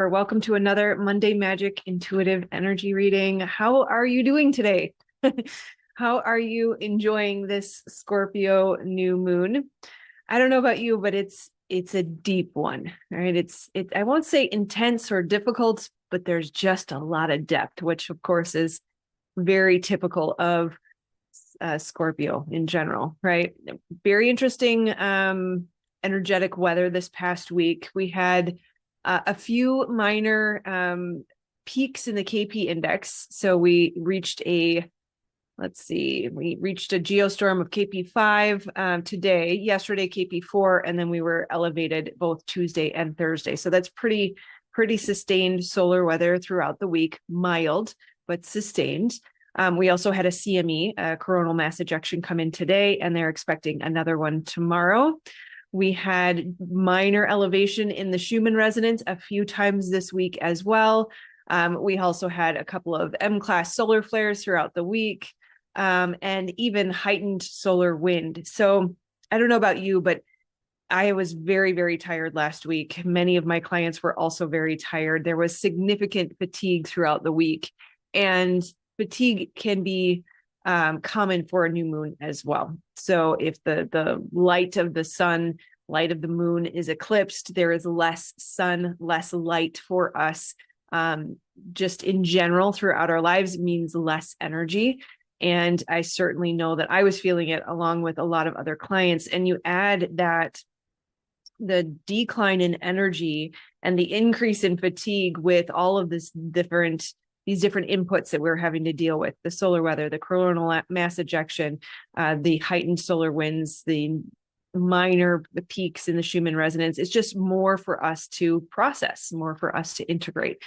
or welcome to another Monday Magic Intuitive Energy Reading. How are you doing today? How are you enjoying this Scorpio new moon? I don't know about you, but it's a deep one, right? I won't say intense or difficult, but there's just a lot of depth, which of course is very typical of Scorpio in general, right? Very interesting energetic weather this past week. We had a few minor peaks in the KP index. So we reached a geostorm of KP5 today, yesterday KP4, and then we were elevated both Tuesday and Thursday. So that's pretty sustained solar weather throughout the week, mild, but sustained. We also had a CME, a coronal mass ejection, come in today, and they're expecting another one tomorrow. We had minor elevation in the Schumann resonance a few times this week as well. We also had a couple of M-class solar flares throughout the week, and even heightened solar wind. So I don't know about you, but I was very, very tired last week. Many of my clients were also very tired. There was significant fatigue throughout the week, and fatigue can be common for a new moon as well. So if the light of the sun, light of the moon is eclipsed, there is less sun, less light for us. Just in general throughout our lives means less energy. And I certainly know that I was feeling it along with a lot of other clients. And you add that the decline in energy and the increase in fatigue with all of these different inputs that we're having to deal with: the solar weather, the coronal mass ejection, the heightened solar winds, the minor peaks in the Schumann resonance. It's just more for us to process, more for us to integrate.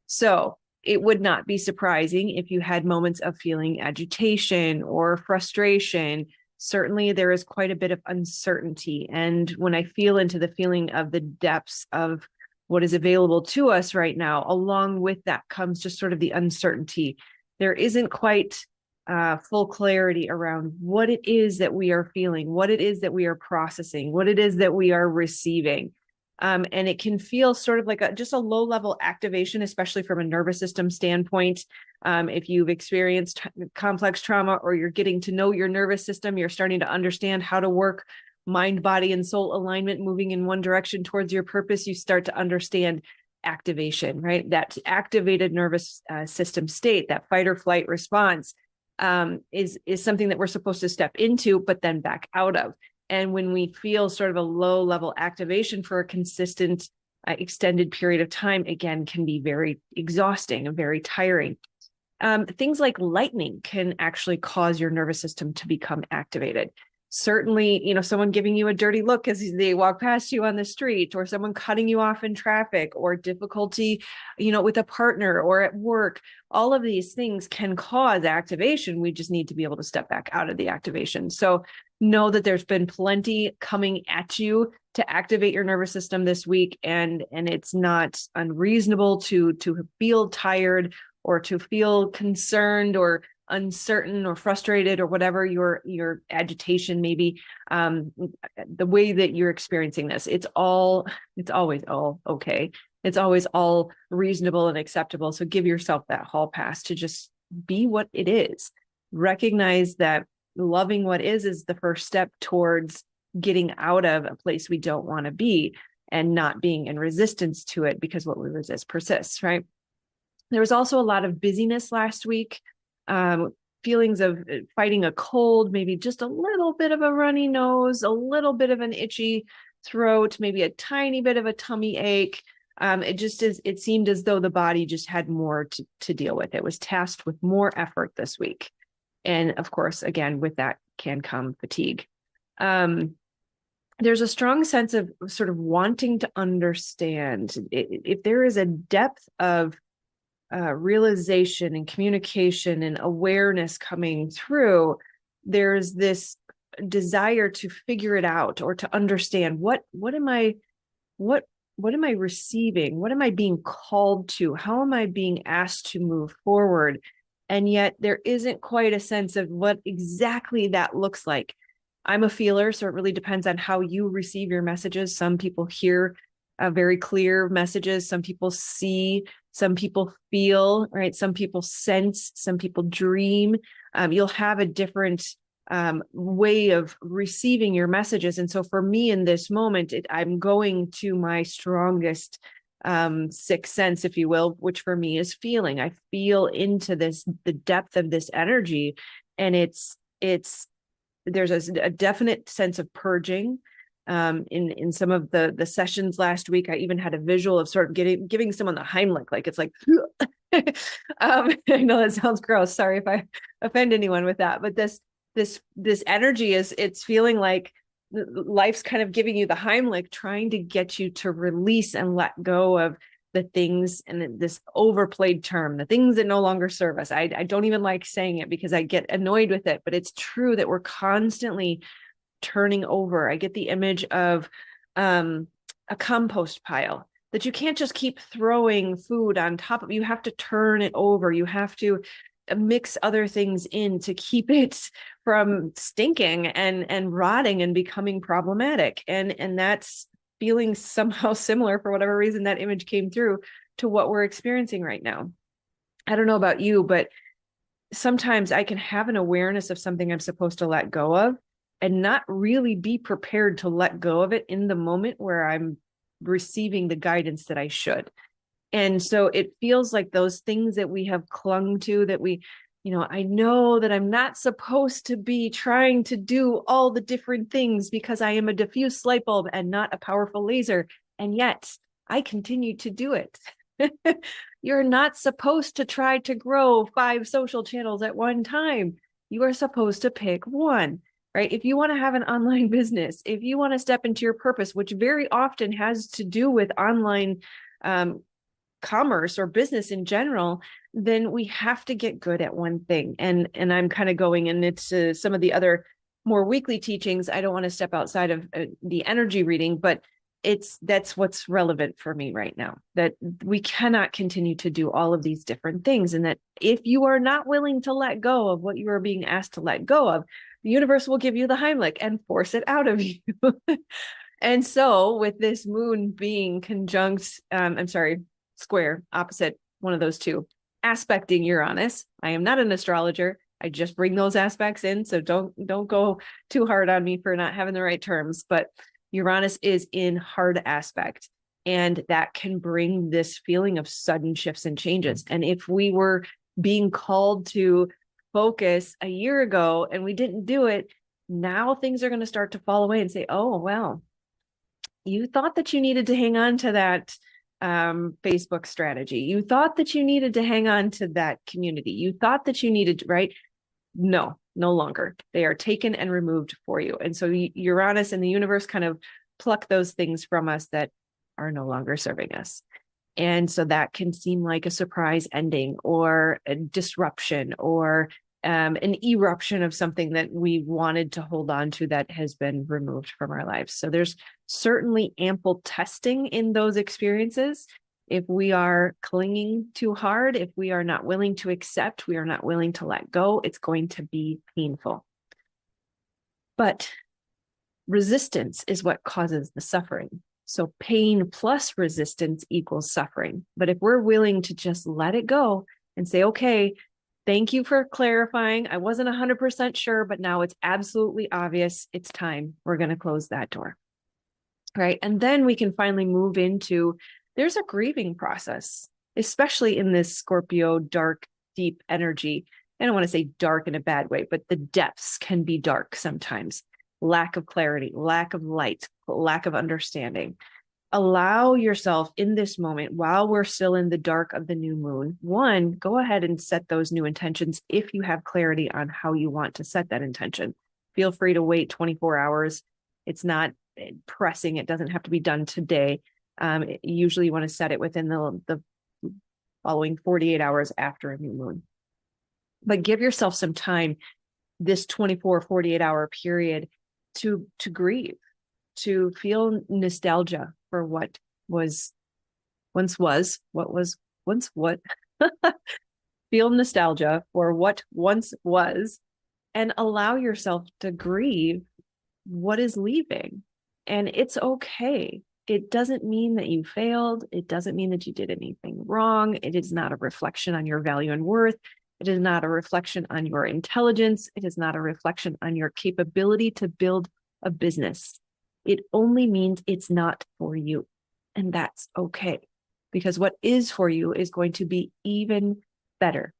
So it would not be surprising if you had moments of feeling agitation or frustration. Certainly there is quite a bit of uncertainty. And when I feel into the feeling of the depths of what is available to us right now, along with that comes just sort of the uncertainty. There isn't quite full clarity around what it is that we are feeling, what it is that we are processing, what it is that we are receiving. And it can feel sort of like just a low level activation, especially from a nervous system standpoint. If you've experienced complex trauma or you're getting to know your nervous system, you're starting to understand how to work mind, body, and soul alignment, moving in one direction towards your purpose, you start to understand activation, right? That activated nervous system state, that fight or flight response, is something that we're supposed to step into, but then back out of. And when we feel sort of a low level activation for a consistent, extended period of time, again, can be very exhausting and very tiring. Things like lightning can actually cause your nervous system to become activated. Certainly, someone giving you a dirty look as they walk past you on the street, or someone cutting you off in traffic, or difficulty, with a partner or at work. All of these things can cause activation. We just need to be able to step back out of the activation. So know that there's been plenty coming at you to activate your nervous system this week. And it's not unreasonable to feel tired or to feel concerned or uncertain or frustrated or whatever your agitation may be, the way that you're experiencing this. It's always all okay. It's always all reasonable and acceptable. So give yourself that hall pass to just be what it is. Recognize that loving what is the first step towards getting out of a place we don't want to be and not being in resistance to it, because what we resist persists, right? There was also a lot of busyness last week. Feelings of fighting a cold, maybe just a little bit of a runny nose, a little bit of an itchy throat, maybe a tiny bit of a tummy ache. It seemed as though the body just had more to deal with. It was tasked with more effort this week. And of course, again, with that can come fatigue. There's a strong sense of sort of wanting to understand. If there is a depth of realization and communication and awareness coming through, there's this desire to figure it out or to understand what am I receiving? What am I being called to? How am I being asked to move forward? And yet there isn't quite a sense of what exactly that looks like. I'm a feeler, so it really depends on how you receive your messages. Some people hear very clear messages. Some people see, some people feel, right? Some people sense, some people dream. You'll have a different way of receiving your messages. And so for me in this moment, I'm going to my strongest sixth sense, if you will, which for me is feeling. I feel into this, the depth of this energy. And there's a definite sense of purging. In some of the sessions last week, I even had a visual of sort of giving someone the Heimlich, like it's like, I know that sounds gross. Sorry if I offend anyone with that, but this energy it's feeling like life's kind of giving you the Heimlich, trying to get you to release and let go of the things, and this overplayed term, the things that no longer serve us. I don't even like saying it because I get annoyed with it, but it's true that we're constantly turning over. I get the image of a compost pile that you can't just keep throwing food on top of. You have to turn it over. You have to mix other things in to keep it from stinking and rotting and becoming problematic. And that's feeling somehow similar, for whatever reason that image came through, to what we're experiencing right now. I don't know about you, but sometimes I can have an awareness of something I'm supposed to let go of and not really be prepared to let go of it in the moment where I'm receiving the guidance that I should. And so it feels like those things that we have clung to, that I know that I'm not supposed to be trying to do all the different things because I am a diffuse light bulb and not a powerful laser. And yet I continue to do it. You're not supposed to try to grow 5 social channels at one time. You are supposed to pick one, right? If you want to have an online business, if you want to step into your purpose, which very often has to do with online commerce or business in general, then we have to get good at one thing. And I'm kind of going into some of the other more weekly teachings. I don't want to step outside of the energy reading, but that's what's relevant for me right now, that we cannot continue to do all of these different things. And that if you are not willing to let go of what you are being asked to let go of, the universe will give you the Heimlich and force it out of you. And so with this moon being conjunct, square, opposite, one of those two, aspecting Uranus. I am not an astrologer. I just bring those aspects in. So don't go too hard on me for not having the right terms, but Uranus is in hard aspect, and that can bring this feeling of sudden shifts and changes. And if we were being called to focus a year ago and we didn't do it, now things are going to start to fall away and say, oh, well, you thought that you needed to hang on to that Facebook strategy. You thought that you needed to hang on to that community. You thought that you needed to, right? No longer. They are taken and removed for you. And so Uranus and the universe kind of pluck those things from us that are no longer serving us. And so that can seem like a surprise ending or a disruption or an eruption of something that we wanted to hold on to that has been removed from our lives. So there's certainly ample testing in those experiences. If we are clinging too hard, if we are not willing to accept, we are not willing to let go, it's going to be painful. But resistance is what causes the suffering. So pain plus resistance equals suffering. But if we're willing to just let it go and say, okay, thank you for clarifying. I wasn't 100% sure, but now it's absolutely obvious. It's time. We're going to close that door. Right. And then we can finally move into, there's a grieving process, especially in this Scorpio dark, deep energy. I don't want to say dark in a bad way, but the depths can be dark sometimes. Lack of clarity, lack of light, lack of understanding. Allow yourself in this moment, while we're still in the dark of the new moon, one, go ahead and set those new intentions if you have clarity on how you want to set that intention. Feel free to wait 24 hours. It's not pressing. It doesn't have to be done today. Usually you want to set it within the following 48 hours after a new moon. But give yourself some time, this 24, 48-hour period, to grieve, to feel nostalgia for what was once was, what was once what. Feel nostalgia for what once was, and allow yourself to grieve what is leaving. And it's okay. It doesn't mean that you failed. It doesn't mean that you did anything wrong. It is not a reflection on your value and worth. It is not a reflection on your intelligence. It is not a reflection on your capability to build a business. It only means it's not for you. And that's okay, because what is for you is going to be even better.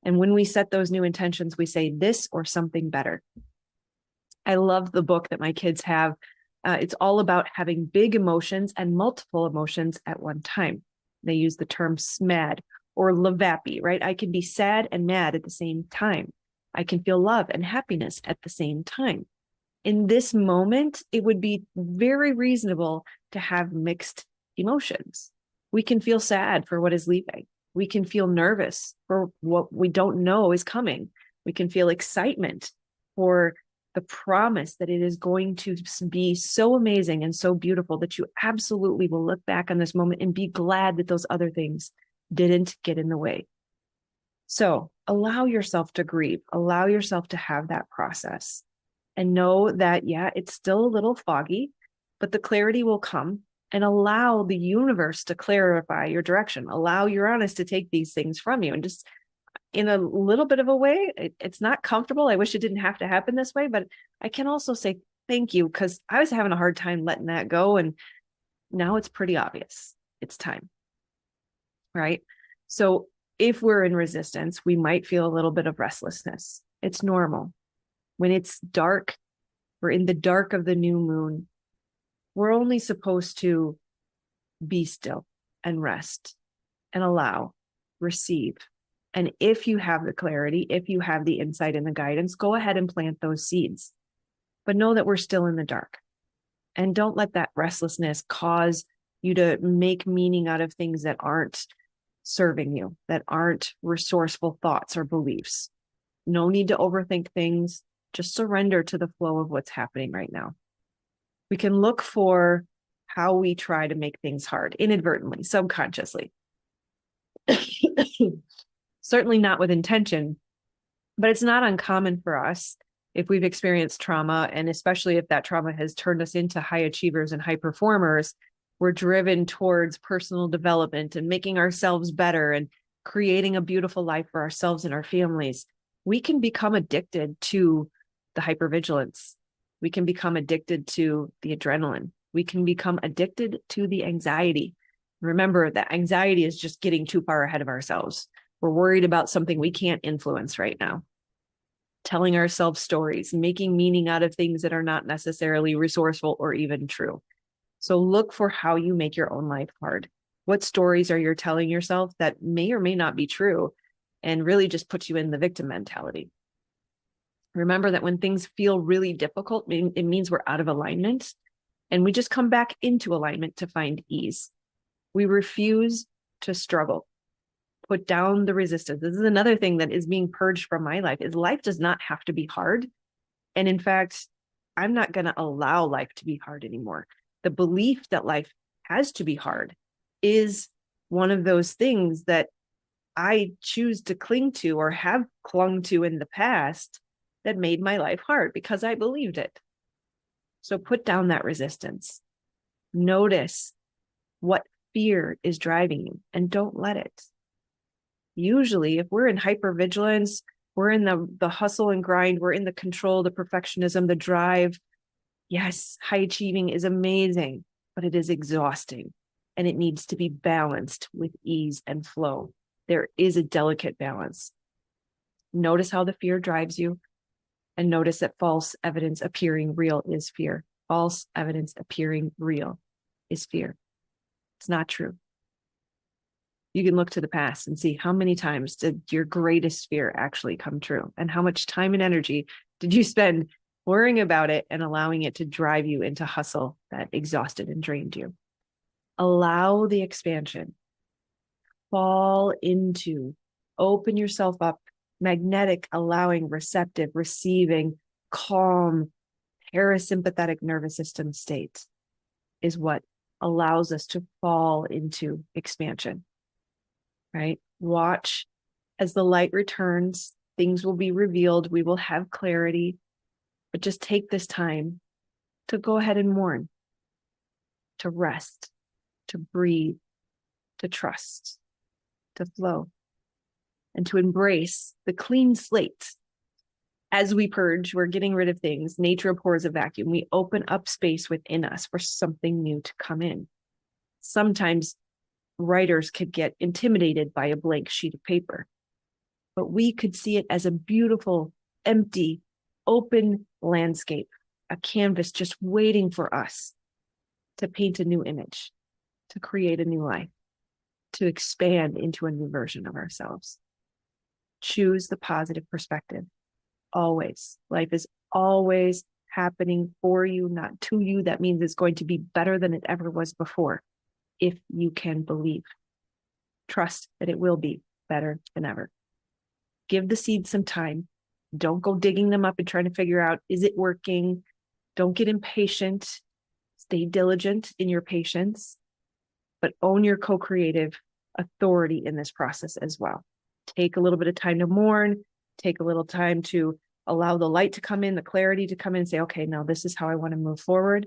And when we set those new intentions, we say this or something better. I love the book that my kids have. It's all about having big emotions and multiple emotions at one time. They use the term SMAD or LAVAPI, right? I can be sad and mad at the same time. I can feel love and happiness at the same time. In this moment, it would be very reasonable to have mixed emotions. We can feel sad for what is leaving. We can feel nervous for what we don't know is coming. We can feel excitement for the promise that it is going to be so amazing and so beautiful that you absolutely will look back on this moment and be glad that those other things didn't get in the way. So allow yourself to grieve, allow yourself to have that process, and know that, yeah, it's still a little foggy, but the clarity will come. And allow the universe to clarify your direction. Allow Uranus to take these things from you. And just in a little bit of a way, it's not comfortable. I wish it didn't have to happen this way, but I can also say thank you, because I was having a hard time letting that go. And now it's pretty obvious. It's time. Right? So if we're in resistance, we might feel a little bit of restlessness. It's normal. When it's dark, we're in the dark of the new moon. We're only supposed to be still and rest and allow, receive. And if you have the clarity, if you have the insight and the guidance, go ahead and plant those seeds. But know that we're still in the dark. And don't let that restlessness cause you to make meaning out of things that aren't serving you, that aren't resourceful thoughts or beliefs. No need to overthink things. Just surrender to the flow of what's happening right now. We can look for how we try to make things hard, inadvertently, subconsciously. Certainly not with intention, but it's not uncommon for us if we've experienced trauma, and especially if that trauma has turned us into high achievers and high performers. We're driven towards personal development and making ourselves better and creating a beautiful life for ourselves and our families. We can become addicted to the hypervigilance. We can become addicted to the adrenaline. We can become addicted to the anxiety. Remember that anxiety is just getting too far ahead of ourselves. We're worried about something we can't influence right now. Telling ourselves stories, making meaning out of things that are not necessarily resourceful or even true. So look for how you make your own life hard. What stories are you telling yourself that may or may not be true and really just put you in the victim mentality? Remember that when things feel really difficult, it means we're out of alignment, and we just come back into alignment to find ease. We refuse to struggle. Put down the resistance. This is another thing that is being purged from my life, is life does not have to be hard. And in fact, I'm not going to allow life to be hard anymore. The belief that life has to be hard is one of those things that I choose to cling to or have clung to in the past that made my life hard because I believed it. So put down that resistance. Notice what fear is driving you and don't let it. Usually, if we're in hypervigilance, we're in the hustle and grind, we're in the control, the perfectionism, the drive. Yes, high achieving is amazing, but it is exhausting, and it needs to be balanced with ease and flow. There is a delicate balance. Notice how the fear drives you, and notice that false evidence appearing real is fear. False evidence appearing real is fear. It's not true. You can look to the past and see how many times did your greatest fear actually come true, and how much time and energy did you spend worrying about it and allowing it to drive you into hustle that exhausted and drained you. Allow the expansion. Fall into, open yourself up, magnetic, allowing, receptive, receiving, calm, parasympathetic nervous system state is what allows us to fall into expansion, right? Watch as the light returns, things will be revealed, we will have clarity, but just take this time to go ahead and mourn. to rest, to breathe, to trust, to flow, and to embrace the clean slate. As we purge, we're getting rid of things. Nature abhors a vacuum. We open up space within us for something new to come in. Sometimes writers could get intimidated by a blank sheet of paper, but we could see it as a beautiful, empty, open landscape, a canvas just waiting for us to paint a new image, to create a new life, to expand into a new version of ourselves. Choose the positive perspective. Always. Life is always happening for you, not to you. That means it's going to be better than it ever was before, if you can believe. Trust that it will be better than ever. Give the seeds some time. Don't go digging them up and trying to figure out, is it working? Don't get impatient. Stay diligent in your patience, but own your co-creative authority in this process as well. Take a little bit of time to mourn. Take a little time to allow the light to come in, the clarity to come in and say, okay, now this is how I want to move forward.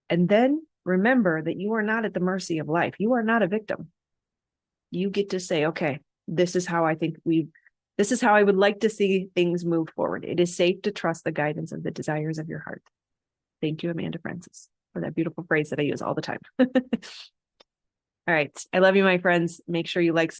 And then remember that you are not at the mercy of life. You are not a victim. You get to say, okay, this is how I would like to see things move forward. It is safe to trust the guidance of the desires of your heart. Thank you, Amanda Francis, for that beautiful phrase that I use all the time. All right. I love you, my friends. Make sure you like,